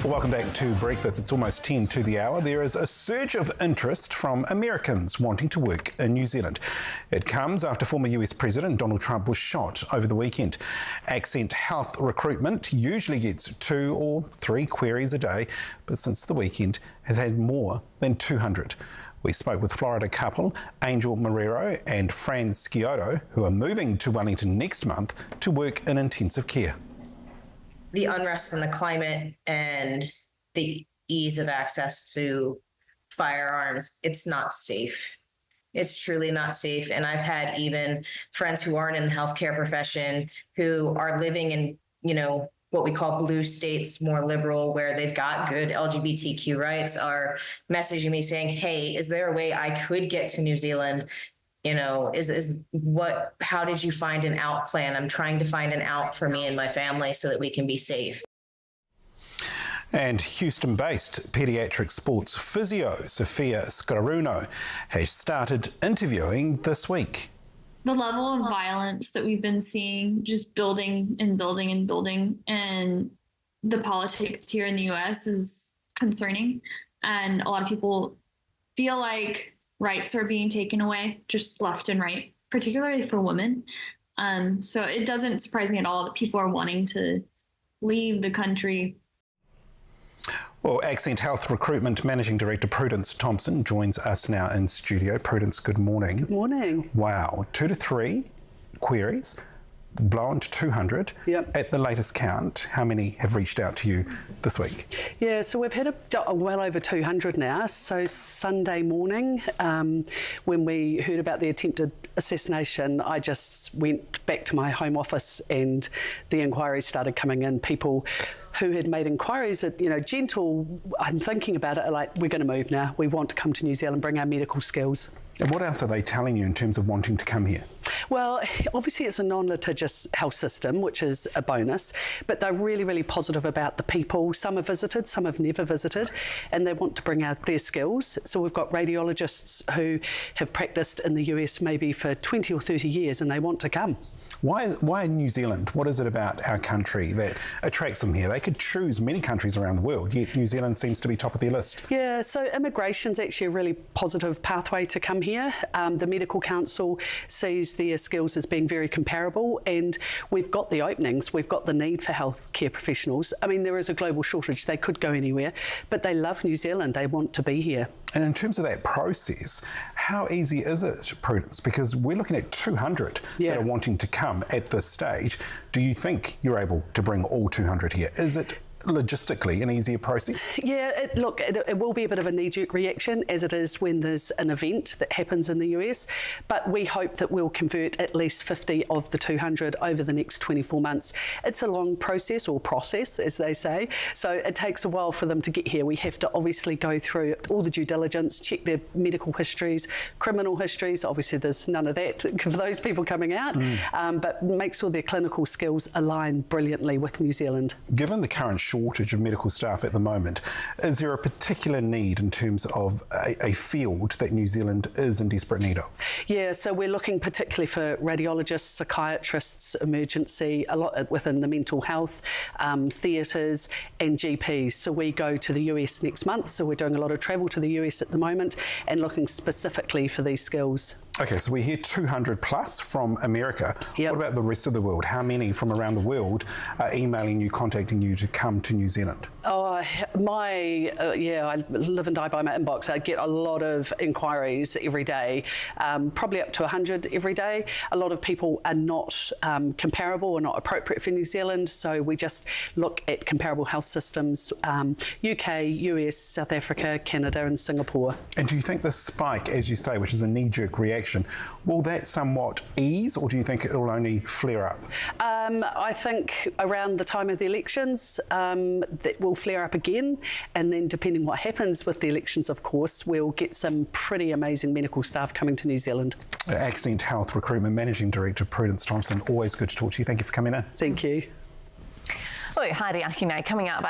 Well, welcome back to Breakfast. It's almost 10 to the hour. There is a surge of interest from Americans wanting to work in New Zealand. It comes after former US President Donald Trump was shot over the weekend. Accent Health Recruitment usually gets 2 or 3 queries a day, but since the weekend has had more than 200. We spoke with Florida couple Angel and Fran, who are moving to Wellington next month to work in intensive care. The unrest in the climate and the ease of access to firearms, it's not safe. It's truly not safe. And I've had even friends who aren't in the healthcare profession who are living in, what we call blue states, more liberal, where they've got good LGBTQ rights, are messaging me saying, hey, is there a way I could get to New Zealand? How did you find an out plan? I'm trying to find an out for me and my family so that we can be safe. And Houston-based Paediatric Sports Physio Sofia has started interviewing this week. The level of violence that we've been seeing just building and building and building, and the politics here in the US is concerning. And a lot of people feel like rights are being taken away just left and right, particularly for women. So it doesn't surprise me at all that people are wanting to leave the country. Well, Accent Health Recruitment Managing Director Prudence Thompson joins us now in studio. Prudence, good morning. Good morning. Wow, 2 to 3 queries, blown to 200. Yep. At the latest count, how many have reached out to you this week? Yeah, so we've had well over 200 now. So Sunday morning, when we heard about the attempted assassination, I just went back to my home office and the inquiries started coming in. People who had made inquiries at, gentle, I'm thinking about it, like, we're going to move now. We want to come to New Zealand, bring our medical skills. And what else are they telling you in terms of wanting to come here? Well, obviously it's a non-litigious health system, which is a bonus, but they're really, really positive about the people. Some have visited, some have never visited, and they want to bring out their skills. So we've got radiologists who have practiced in the US maybe for 20 or 30 years, and they want to come. Why New Zealand? What is it about our country that attracts them here? They could choose many countries around the world, yet New Zealand seems to be top of their list. Yeah, so immigration's actually a really positive pathway to come here. The Medical Council sees their skills as being very comparable, and we've got the openings, we've got the need for healthcare professionals. I mean, there is a global shortage, they could go anywhere, but they love New Zealand, they want to be here. And in terms of that process, how easy is it, Prudence? Because we're looking at 200 that are wanting to come at this stage. Do you think you're able to bring all 200 here? Is it logistically an easier process? Yeah, it will be a bit of a knee-jerk reaction, as it is when there's an event that happens in the US, but we hope that we'll convert at least 50 of the 200 over the next 24 months. It's a long process, as they say, so it takes a while for them to get here. We have to obviously go through all the due diligence, check their medical histories, criminal histories. Obviously there's none of that for those people coming out, but make sure their clinical skills align brilliantly with New Zealand. Given the current shortage of medical staff at the moment, is there a particular need in terms of a field that New Zealand is in desperate need of? Yeah, so we're looking particularly for radiologists, psychiatrists, emergency, a lot within the mental health, theatres and GPs. So we go to the US next month, so we're doing a lot of travel to the US at the moment and looking specifically for these skills. Okay, so we hear 200 plus from America. Yep. What about the rest of the world? How many from around the world are emailing you, contacting you to come to New Zealand? Oh, I live and die by my inbox. I get a lot of inquiries every day, probably up to 100 every day. A lot of people are not comparable or not appropriate for New Zealand, so we just look at comparable health systems, UK, US, South Africa, Canada and Singapore. And do you think this spike, as you say, which is a knee-jerk reaction, will that somewhat ease, or do you think it will only flare up? I think around the time of the elections, that will flare up again, and then depending what happens with the elections, of course, we'll get some pretty amazing medical staff coming to New Zealand. Accent Health Recruitment Managing Director Prudence Thompson, always good to talk to you. Thank you for coming in. Thank you. Well, Heidi Akine coming up.